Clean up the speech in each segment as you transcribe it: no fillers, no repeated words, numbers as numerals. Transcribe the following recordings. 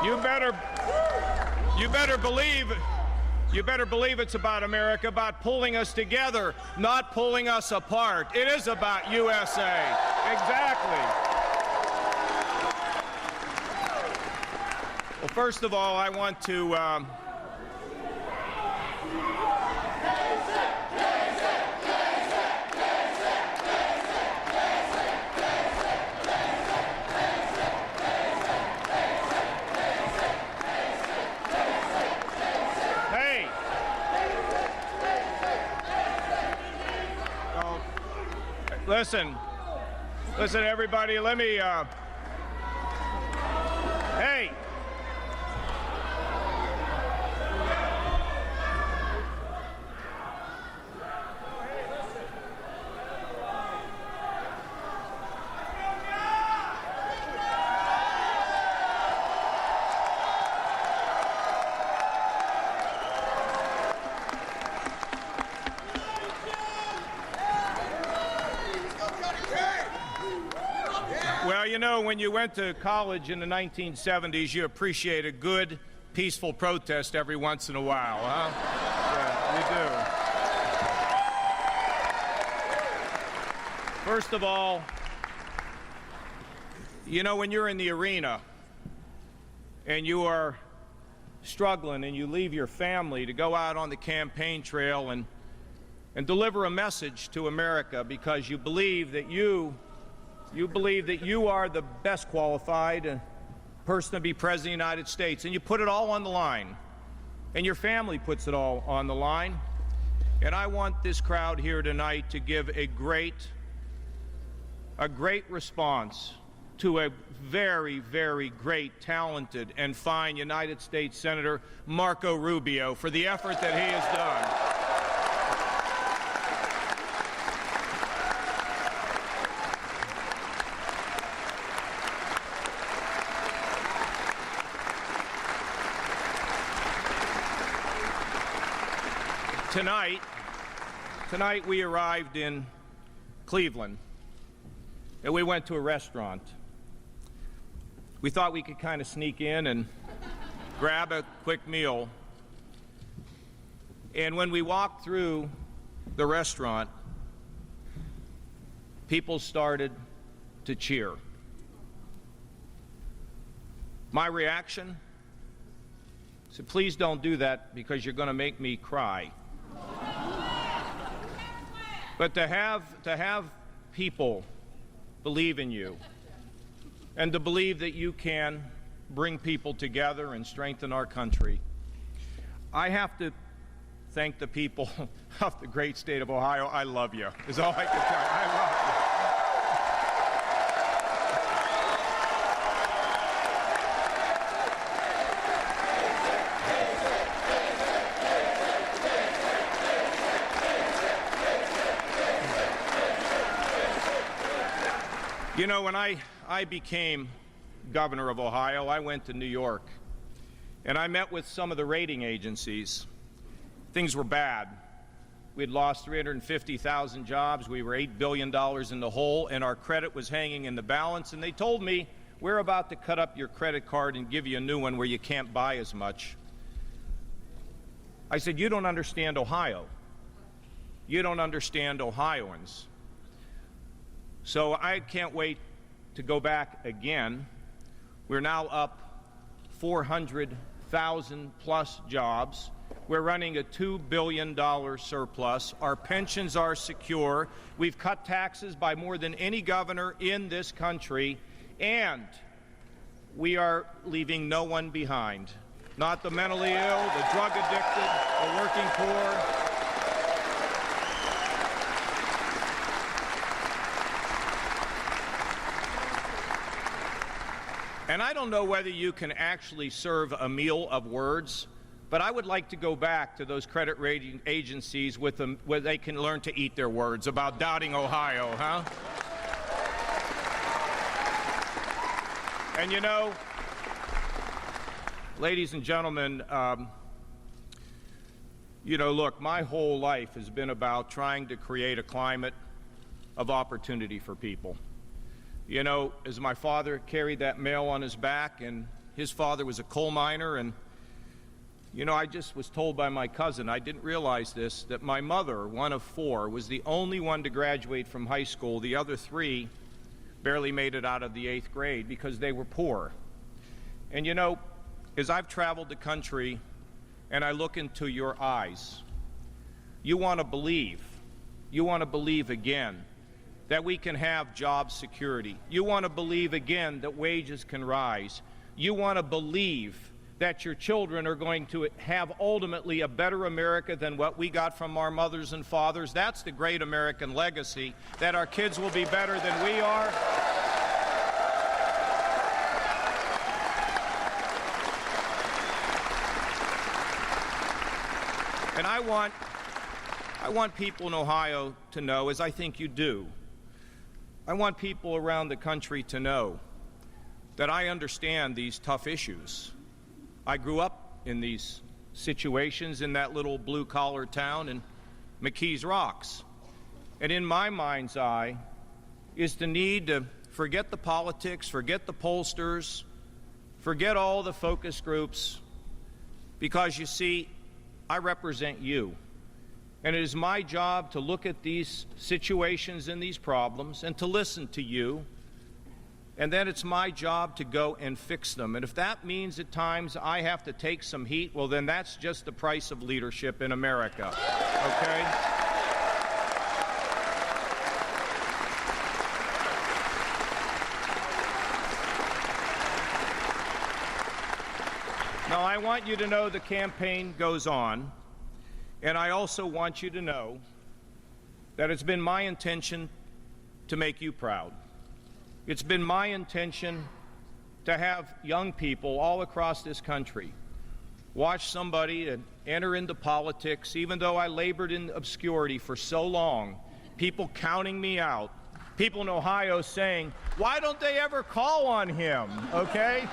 You better believe it's about America, about pulling us together, not pulling us apart. It is about USA. Exactly. Well, first of all, I want to Listen, everybody, let me, hey. Well, you know, when you went to college in the 1970s, you appreciate a good, peaceful protest every once in a while, huh? Yeah, you do. First of all, you know, when you're in the arena and you are struggling and you leave your family to go out on the campaign trail and deliver a message to America because you believe that you are the best qualified person to be President of the United States, and you put it all on the line, and your family puts it all on the line. And I want this crowd here tonight to give a great response to a very, very great, talented, and fine United States Senator Marco Rubio for the effort that he has done. Tonight we arrived in Cleveland, and we went to a restaurant. We thought we could kind of sneak in and grab a quick meal. And when we walked through the restaurant, people started to cheer. My reaction? I said, please don't do that because you're going to make me cry. But to have people believe in you and to believe that you can bring people together and strengthen our country, I have to thank the people of the great state of Ohio. I love you, is all I can tell you. I love you. You know, when I became governor of Ohio, I went to New York, and I met with some of the rating agencies. Things were bad. We had lost 350,000 jobs. We were $8 billion in the hole, and our credit was hanging in the balance. And they told me, we're about to cut up your credit card and give you a new one where you can't buy as much. I said, you don't understand Ohio. You don't understand Ohioans. So I can't wait to go back again. We're now up 400,000 plus jobs. We're running a $2 billion surplus. Our pensions are secure. We've cut taxes by more than any governor in this country. And we are leaving no one behind. Not the mentally ill, the drug addicted, the working poor. And I don't know whether you can actually serve a meal of words, but I would like to go back to those credit rating agencies with them where they can learn to eat their words about doubting Ohio, huh? And you know, ladies and gentlemen, you know, look, my whole life has been about trying to create a climate of opportunity for people. You know, as my father carried that mail on his back and His father was a coal miner, and you know, I just was told by my cousin, I didn't realize this, that my mother, one of four, was the only one to graduate from high school. The other three barely made it out of the 8th grade because they were poor. And you know, as I've traveled the country and I look into your eyes, you want to believe again that we can have job security. You want to believe again that wages can rise. You want to believe that your children are going to have ultimately a better America than what we got from our mothers and fathers. That's the great American legacy, that our kids will be better than we are. And I want people in Ohio to know, as I think you do, I want people around the country to know that I understand these tough issues. I grew up in these situations in that little blue-collar town in McKees Rocks. And in my mind's eye is the need to forget the politics, forget the pollsters, forget all the focus groups, because you see, I represent you. And it is my job to look at these situations and these problems and to listen to you. And then it's my job to go and fix them. And if that means at times I have to take some heat, well, then that's just the price of leadership in America, okay? Now, I want you to know the campaign goes on, and I also want you to know that it's been my intention to make you proud. It's been my intention to have young people all across this country watch somebody enter into politics, even though I labored in obscurity for so long, people counting me out, people in Ohio saying, why don't they ever call on him, okay?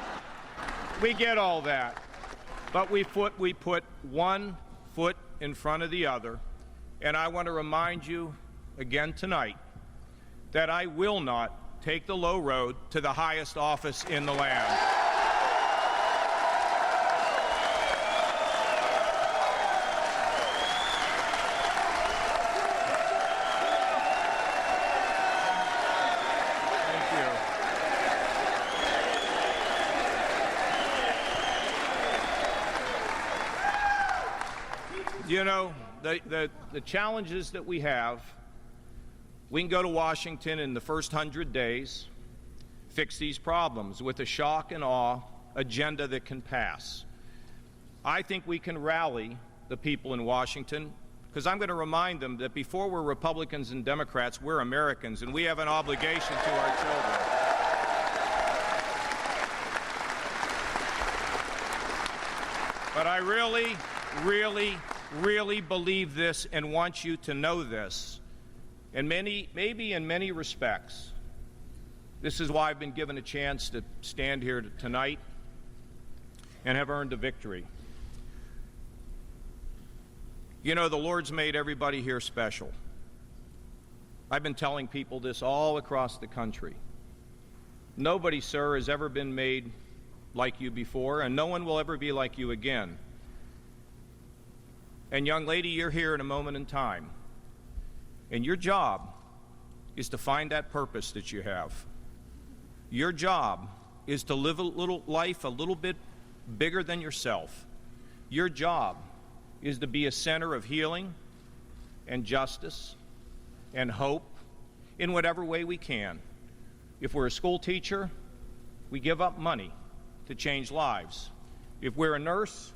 We get all that. But we put one foot in front of the other, and I want to remind you again tonight that I will not take the low road to the highest office in the land. You know, the challenges that we have, we can go to Washington in the first 100 days, fix these problems with a shock and awe agenda that can pass. I think we can rally the people in Washington, because I'm going to remind them that before we're Republicans and Democrats, we're Americans, and we have an obligation to our children. But I really believe this and want you to know this. And maybe in many respects, this is why I've been given a chance to stand here tonight and have earned a victory. You know, the Lord's made everybody here special. I've been telling people this all across the country. Nobody, sir, has ever been made like you before, and no one will ever be like you again. And young lady, you're here in a moment in time. And your job is to find that purpose that you have. Your job is to live a little life a little bit bigger than yourself. Your job is to be a center of healing and justice and hope in whatever way we can. If we're a school teacher, we give up money to change lives. If we're a nurse,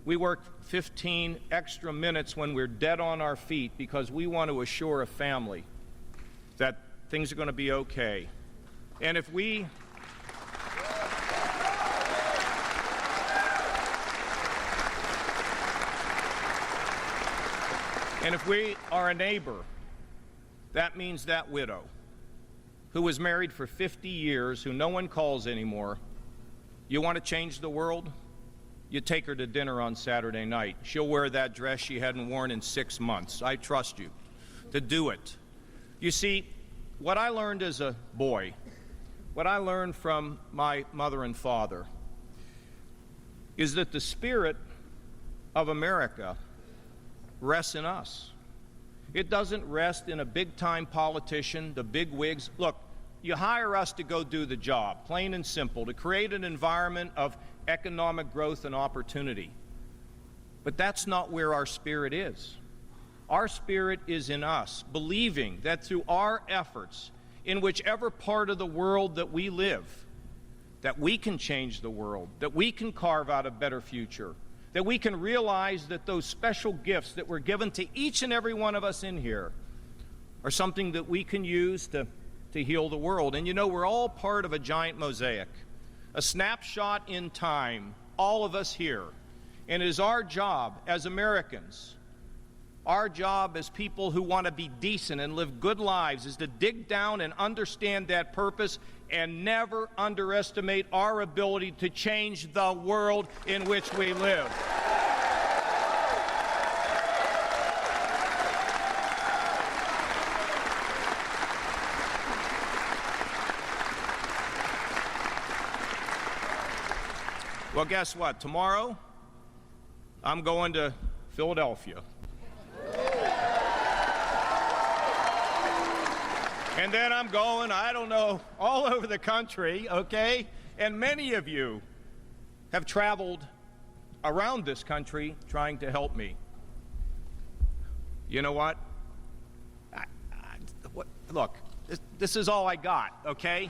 we work 15 extra minutes when we're dead on our feet because we want to assure a family that things are going to be okay. And if we are a neighbor, that means that widow who was married for 50 years, who no one calls anymore, you want to change the world? You take her to dinner on Saturday night. She'll wear that dress she hadn't worn in 6 months. I trust you to do it. You see, what I learned as a boy, what I learned from my mother and father, is that the spirit of America rests in us. It doesn't rest in a big-time politician, the big wigs. Look, you hire us to go do the job, plain and simple, to create an environment of economic growth and opportunity. But that's not where our spirit is. Our spirit is in us, believing that through our efforts, in whichever part of the world that we live, that we can change the world, that we can carve out a better future, that we can realize that those special gifts that were given to each and every one of us in here are something that we can use to heal the world. And you know, we're all part of a giant mosaic, a snapshot in time, all of us here. And it is our job as Americans, our job as people who want to be decent and live good lives, is to dig down and understand that purpose and never underestimate our ability to change the world in which we live. Well, guess what? Tomorrow, I'm going to Philadelphia. And then I'm going, I don't know, all over the country, okay? And many of you have traveled around this country trying to help me. You know what? Look, this is all I got, okay?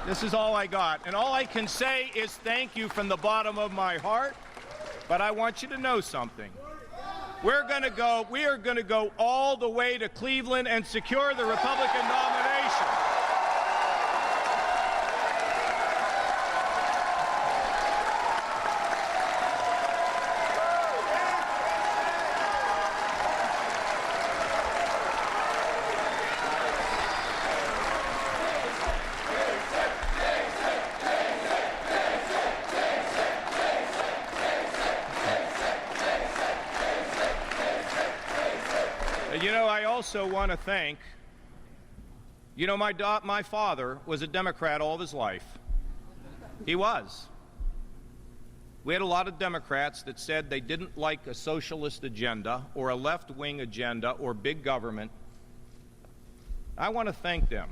This is all I got. And all I can say is thank you from the bottom of my heart. But I want you to know something. We are going to go all the way to Cleveland and secure the Republican nomination. You know, I also want to thank, you know, my father was a Democrat all of his life. He was. We had a lot of Democrats that said they didn't like a socialist agenda or a left-wing agenda or big government. I want to thank them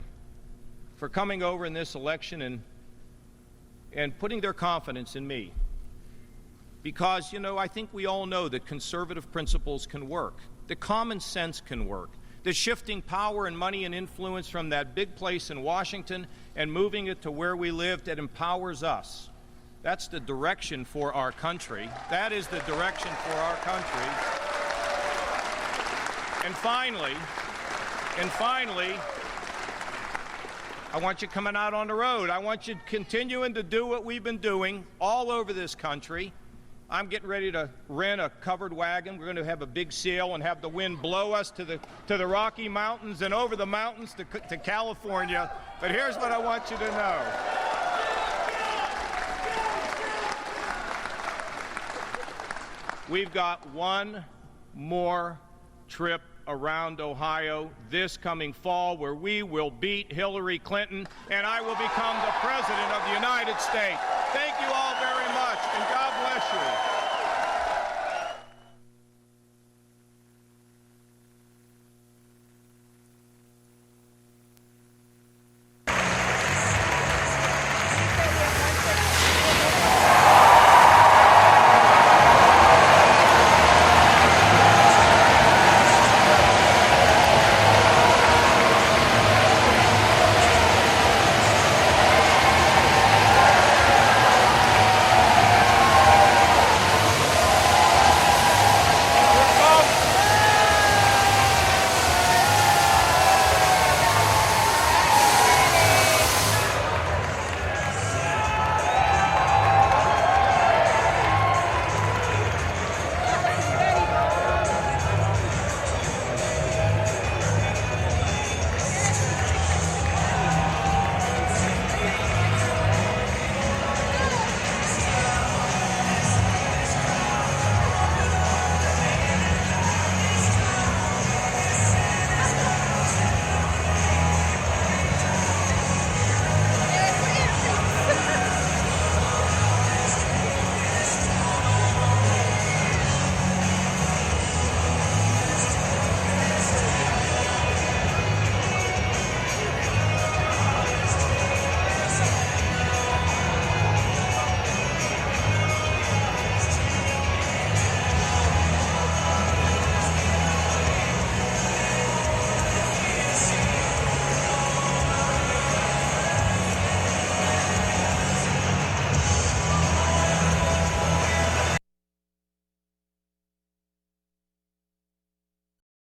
for coming over in this election and putting their confidence in me. Because, you know, I think we all know that conservative principles can work. The common sense can work. The shifting power and money and influence from that big place in Washington and moving it to where we live, that empowers us. That's the direction for our country. That is the direction for our country. And finally, I want you coming out on the road. I want you continuing to do what we've been doing all over this country. I'm getting ready to rent a covered wagon. We're going to have a big sail and have the wind blow us to the Rocky Mountains and over the mountains to California. But here's what I want you to know. We've got one more trip around Ohio this coming fall where we will beat Hillary Clinton and I will become the President of the United States.